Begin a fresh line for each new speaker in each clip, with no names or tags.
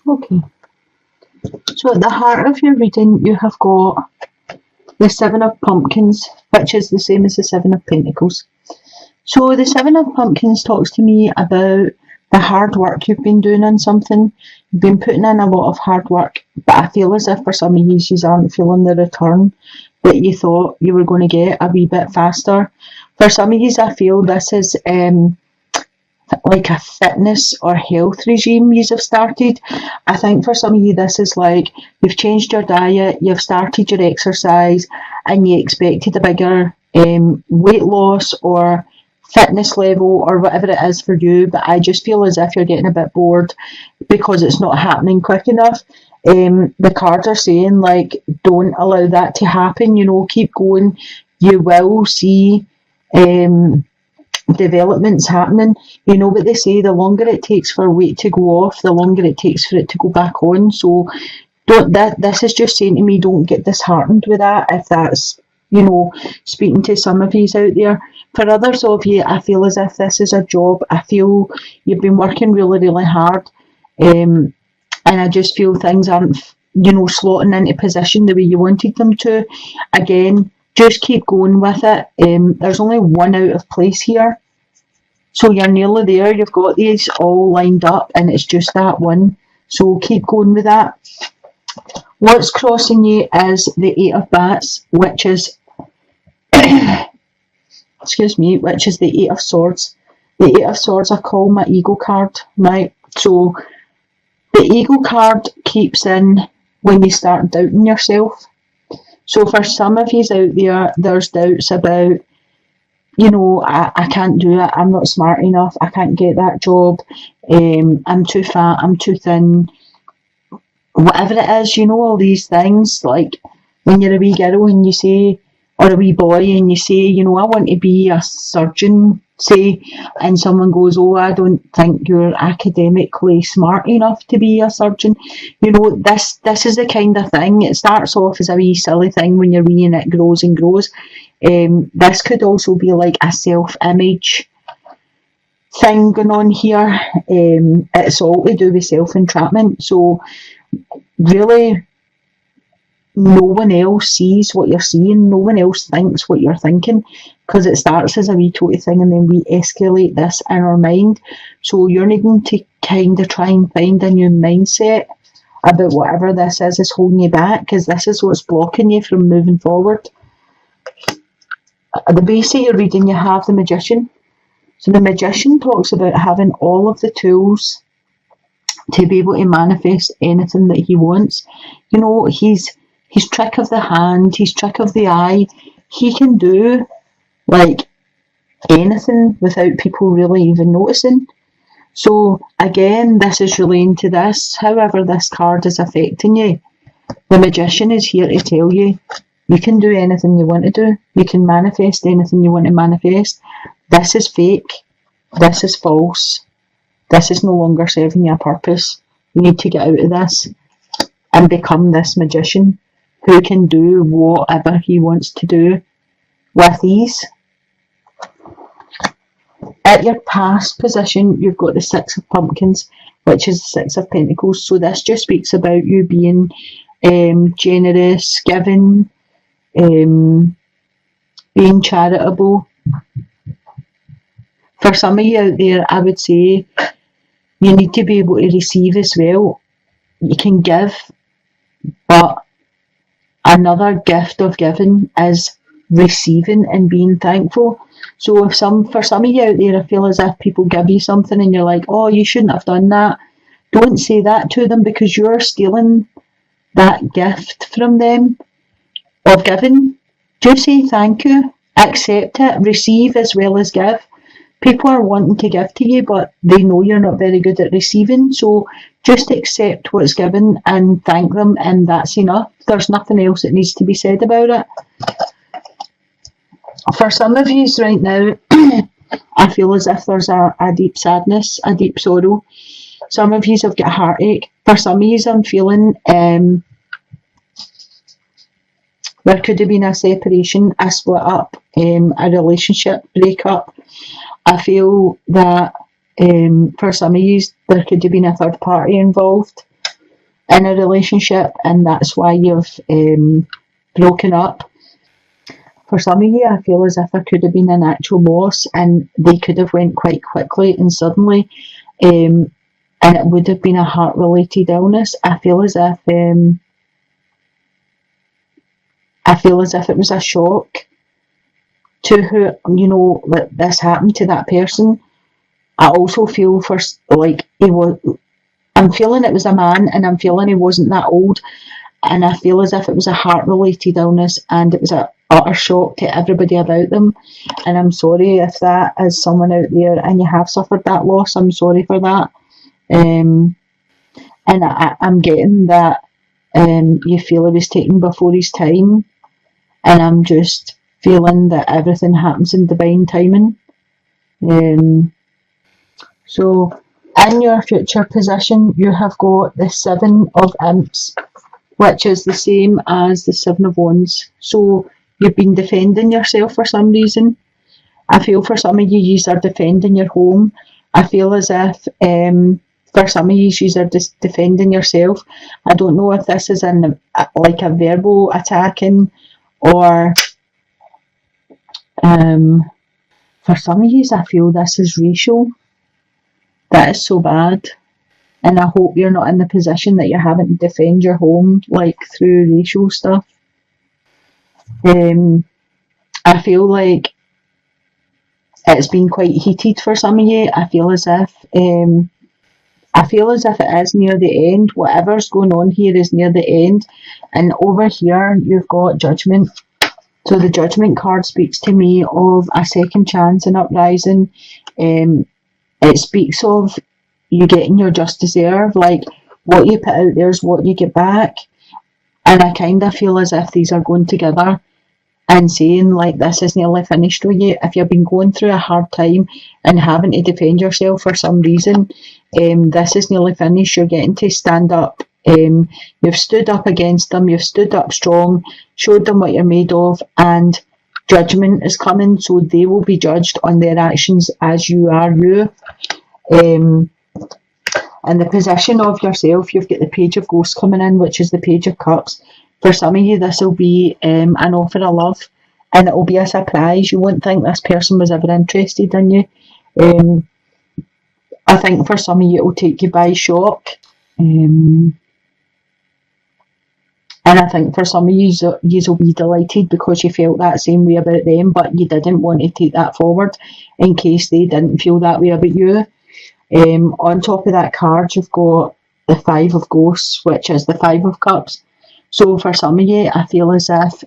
Okay. So at the heart of your reading, you have got the Seven of Pumpkins, which is the same as the Seven of Pentacles. So the Seven of Pumpkins talks to me about the hard work you've been doing on something. You've been putting in a lot of hard work, but I feel as if for some of you aren't feeling the return that you thought you were going to get a wee bit faster. For some of you, I feel this is like a fitness or health regime you have started. I think for some of you, this is like you've changed your diet, you've started your exercise, and you expected a bigger weight loss or fitness level or whatever it is for you, but I just feel as if you're getting a bit bored because it's not happening quick enough. The cards are saying, like, don't allow that to happen, keep going. You will see developments happening. You know what they say, the longer it takes for weight to go off, the longer it takes for it to go back on. So this is just saying to me, don't get disheartened with that, if that's speaking to some of you out there. For others of you, I feel as if this is a job. I feel you've been working really, really hard, and I just feel things aren't, slotting into position the way you wanted them to. Again, just keep going with it. There's only one out of place here, so you're nearly there. You've got these all lined up, and it's just that one. So keep going with that. What's crossing you is the Eight of Bats, which is which is the Eight of Swords. The Eight of Swords I call my ego card, right? So the ego card keeps in when you start doubting yourself. So for some of you out there, there's doubts about, I can't do it, I'm not smart enough, I can't get that job, I'm too fat, I'm too thin, whatever it is, all these things. Like when you're a wee girl and you say, or a wee boy and you say, I want to be a surgeon, say, and someone goes, oh, I don't think you're academically smart enough to be a surgeon. This is the kind of thing. It starts off as a wee silly thing when you're wee and it grows and grows. This could also be like a self-image thing going on here. It's all to do with self-entrapment. So really, no one else sees what you're seeing, no one else thinks what you're thinking, because it starts as a wee toty thing and then we escalate this in our mind. So you're needing to kind of try and find a new mindset about whatever this is holding you back, because this is what's blocking you from moving forward. At the base of your reading, you have the Magician. So the Magician talks about having all of the tools to be able to manifest anything that he wants. He's trick of the hand, he's trick of the eye. He can do like anything without people really even noticing. So again, this is relating to this. However this card is affecting you, the Magician is here to tell you, you can do anything you want to do. You can manifest anything you want to manifest. This is fake. This is false. This is no longer serving you a purpose. You need to get out of this and become this Magician who can do whatever he wants to do with ease. At your past position, you've got the Six of Pumpkins, which is the Six of Pentacles. So this just speaks about you being generous, giving, being charitable. For some of you out there, I would say you need to be able to receive as well. You can give, but another gift of giving is receiving and being thankful. So for some of you out there, I feel as if people give you something and you're like, oh, you shouldn't have done that. Don't say that to them, because you're stealing that gift from them of giving. Just say thank you, accept it, receive as well as give. People are wanting to give to you, but they know you're not very good at receiving. So just accept what's given and thank them, and that's enough. There's nothing else that needs to be said about it. For some of you right now, I feel as if there's a deep sadness, a deep sorrow. Some of you have got a heartache. For some of you, I'm feeling there could have been a separation, a split up, a relationship breakup. I feel that for some of you, there could have been a third party involved. in a relationship, and that's why you've broken up. For some of you, I feel as if there could have been an actual loss, and they could have went quite quickly and suddenly, and it would have been a heart-related illness. I feel as if it was a shock to who, that this happened to that person. I also feel I'm feeling it was a man, and I'm feeling he wasn't that old, and I feel as if it was a heart-related illness, and it was a utter shock to everybody about them. And I'm sorry if that is someone out there and you have suffered that loss. I'm sorry for that. And I'm getting that you feel it was taken before his time, and I'm just feeling that everything happens in divine timing. So in your future position, you have got the Seven of Imps, which is the same as the Seven of Wands. So you've been defending yourself for some reason. I feel for some of you are defending your home. I feel as if for some of you are just defending yourself. I don't know if this is like a verbal attacking, or for some of you I feel this is racial. That is so bad. And I hope you're not in the position that you're having to defend your home like through racial stuff. I feel like it's been quite heated for some of you. I feel as if it is near the end. Whatever's going on here is near the end. And over here you've got Judgment. So the Judgment card speaks to me of a second chance and uprising. It speaks of you getting your just desserve. Like, what you put out there is what you get back. And I kind of feel as if these are going together and saying, like, this is nearly finished with you. If you've been going through a hard time and having to defend yourself for some reason, this is nearly finished. You're getting to stand up. You've stood up against them. You've stood up strong, showed them what you're made of, and Judgment is coming, so they will be judged on their actions as you are you. In the position of yourself, you've got the Page of Ghosts coming in, which is the Page of Cups. For some of you, this will be an offer of love, and it will be a surprise. You won't think this person was ever interested in you. I think for some of you, it will take you by shock. And I think for some of you will be delighted because you felt that same way about them, but you didn't want to take that forward in case they didn't feel that way about you. On top of that card, you've got the Five of Ghosts, which is the Five of Cups. So for some of you, I feel as if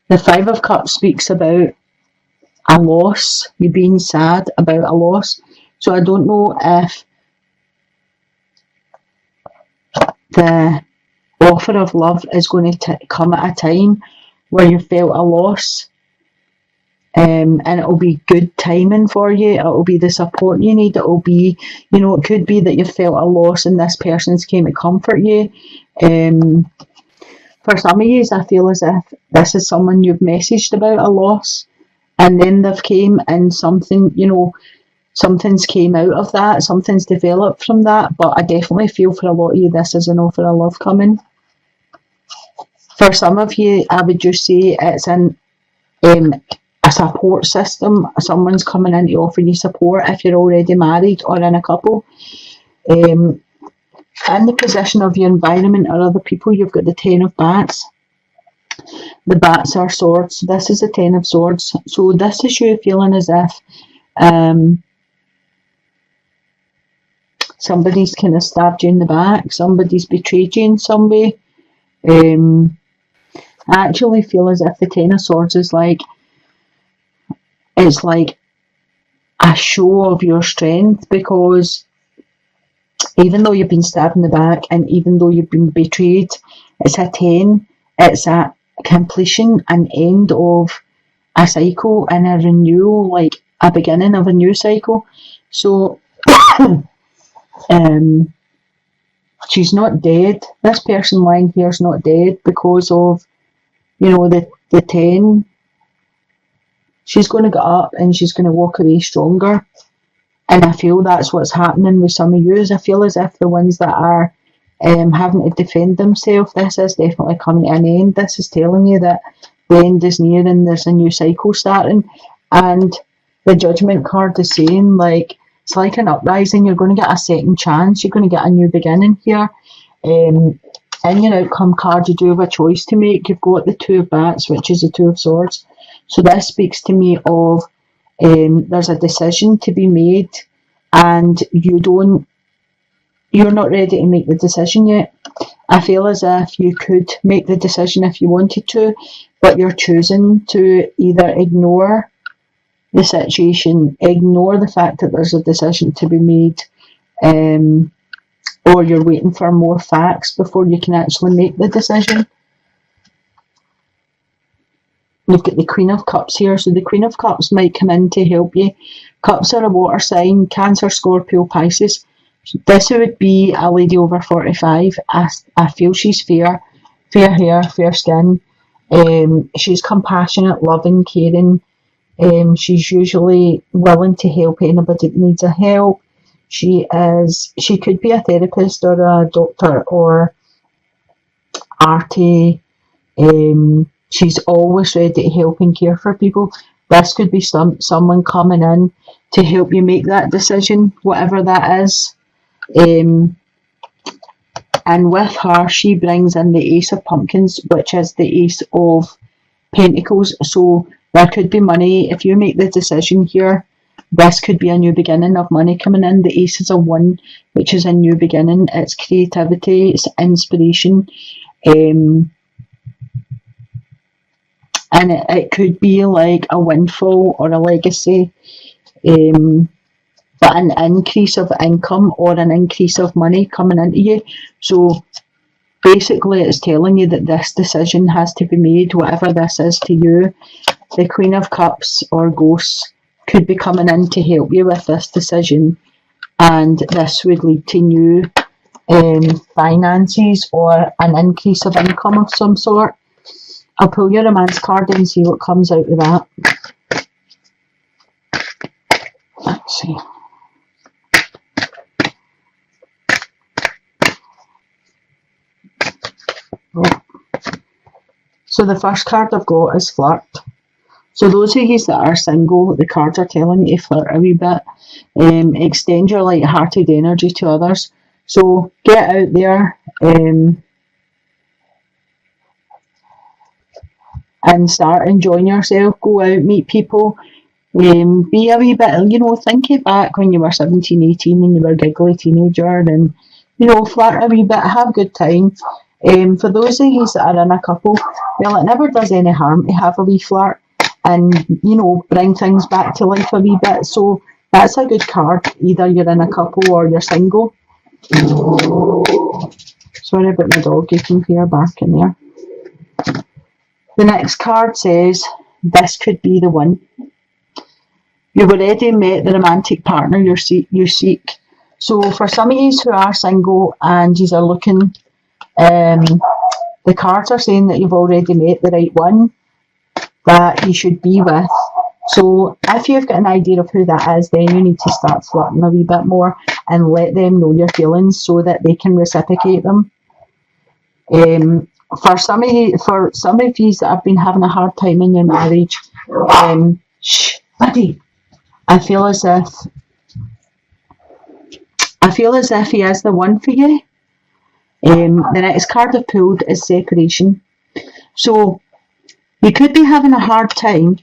the Five of Cups speaks about a loss, you being sad about a loss. So I don't know if the offer of love is going to come at a time where you felt a loss, and it will be good timing for you. It will be the support you need. It will be, it could be that you felt a loss and this person's came to comfort you. For some of you, I feel as if this is someone you've messaged about a loss, and then they've came and something, something's came out of that, something's developed from that. But I definitely feel for a lot of you, this is an offer of love coming. For some of you, I would just say it's a support system. Someone's coming in to offer you support if you're already married or in a couple. In the position of your environment or other people, you've got the Ten of Bats. The bats are swords. This is the Ten of Swords. So this is you feeling as if somebody's kind of stabbed you in the back. Somebody's betrayed you in some way. I actually feel as if the Ten of Swords is like, it's like a show of your strength, because even though you've been stabbed in the back and even though you've been betrayed, it's a 10. It's a completion, an end of a cycle and a renewal, like a beginning of a new cycle. So she's not dead. This person lying here is not dead because of, the 10. She's going to get up and she's going to walk away stronger. And I feel that's what's happening with some of you. I feel as if the ones that are having to defend themselves, this is definitely coming to an end. This is telling you that the end is near and there's a new cycle starting. And the Judgment card is saying, like, it's like an uprising. You're going to get a second chance. You're going to get a new beginning here. In your outcome card, you do have a choice to make. You've got the Two of Bats, which is the Two of Swords. So this speaks to me of there's a decision to be made, and you're not ready to make the decision yet. I feel as if you could make the decision if you wanted to, but you're choosing to either ignore the situation, ignore the fact that there's a decision to be made, or you're waiting for more facts before you can actually make the decision. Look at the Queen of Cups here. So the Queen of Cups might come in to help you. Cups are a water sign, Cancer, Scorpio, Pisces. This would be a lady over 45. I feel she's fair hair, fair skin. She's compassionate, loving, caring. She's usually willing to help anybody that needs a help. She could be a therapist or a doctor or arty. She's always ready to help and care for people. This could be someone coming in to help you make that decision, whatever that is. And with her, she brings in the Ace of Pumpkins, which is the Ace of Pentacles. So there could be money. If you make the decision here, this could be a new beginning of money coming in. The Ace is a 1, which is a new beginning. It's creativity, it's inspiration. And it could be like a windfall or a legacy, but an increase of income or an increase of money coming into you. So basically it's telling you that this decision has to be made, whatever this is to you. The Queen of Cups or ghosts could be coming in to help you with this decision, and this would lead to new finances or an increase of income of some sort. I'll pull your romance card and see what comes out of that. Let's see. Oh. So the first card I've got is flirt. So those of you that are single, the cards are telling you to flirt a wee bit. Extend your light-hearted energy to others. So get out there. And start enjoying yourself. Go out, meet people, be a wee bit, think it back when you were 17, 18 and you were a giggly teenager, and, flirt a wee bit, have a good time. For those of you that are in a couple, well, it never does any harm to have a wee flirt and, bring things back to life a wee bit. So that's a good card, either you're in a couple or you're single. Sorry about my dog, you can hear barking there. The next card says, this could be the one. You've already met the romantic partner you seek. So for some of you who are single and you are looking, the cards are saying that you've already met the right one that you should be with. So if you've got an idea of who that is, then you need to start flirting a wee bit more and let them know your feelings so that they can reciprocate them. For some of you that have been having a hard time in your marriage, shh, buddy. I feel as if he is the one for you. The next card I've pulled is separation. So you could be having a hard time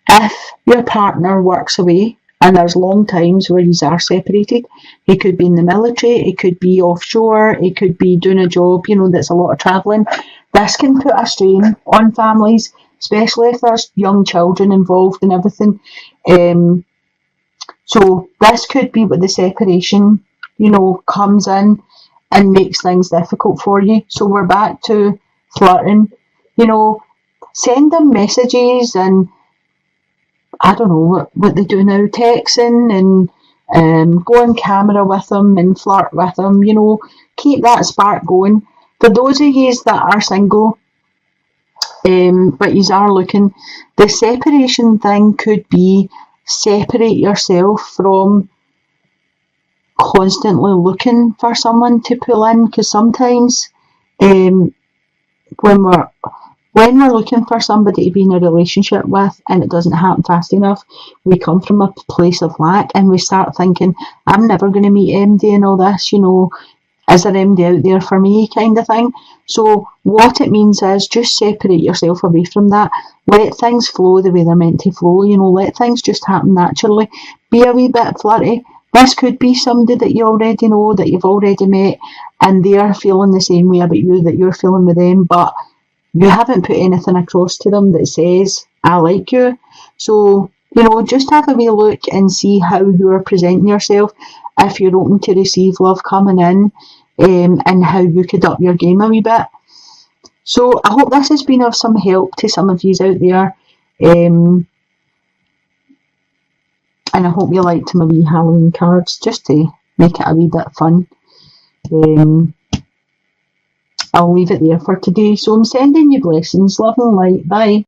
if your partner works away, and there's long times where you are separated. He could be in the military, he could be offshore, he could be doing a job, that's a lot of travelling. This can put a strain on families, especially if there's young children involved and everything. So this could be what the separation, comes in and makes things difficult for you. So we're back to flirting, send them messages and I don't know what they do now, texting and go on camera with them and flirt with them, keep that spark going. For those of you that are single, but you are looking, the separation thing could be separate yourself from constantly looking for someone to pull in, because sometimes when we're looking for somebody to be in a relationship with and it doesn't happen fast enough, we come from a place of lack and we start thinking, I'm never going to meet MD and all this, is there MD out there for me, kind of thing. So what it means is just separate yourself away from that. Let things flow the way they're meant to flow, let things just happen naturally. Be a wee bit flirty. This could be somebody that you already know, that you've already met, and they're feeling the same way about you that you're feeling with them, but you haven't put anything across to them that says, I like you. So, just have a wee look and see how you're presenting yourself, if you're open to receive love coming in, and how you could up your game a wee bit. So I hope this has been of some help to some of you out there. And I hope you liked my wee Halloween cards, just to make it a wee bit fun. I'll leave it there for today. So I'm sending you blessings, love and light. Bye.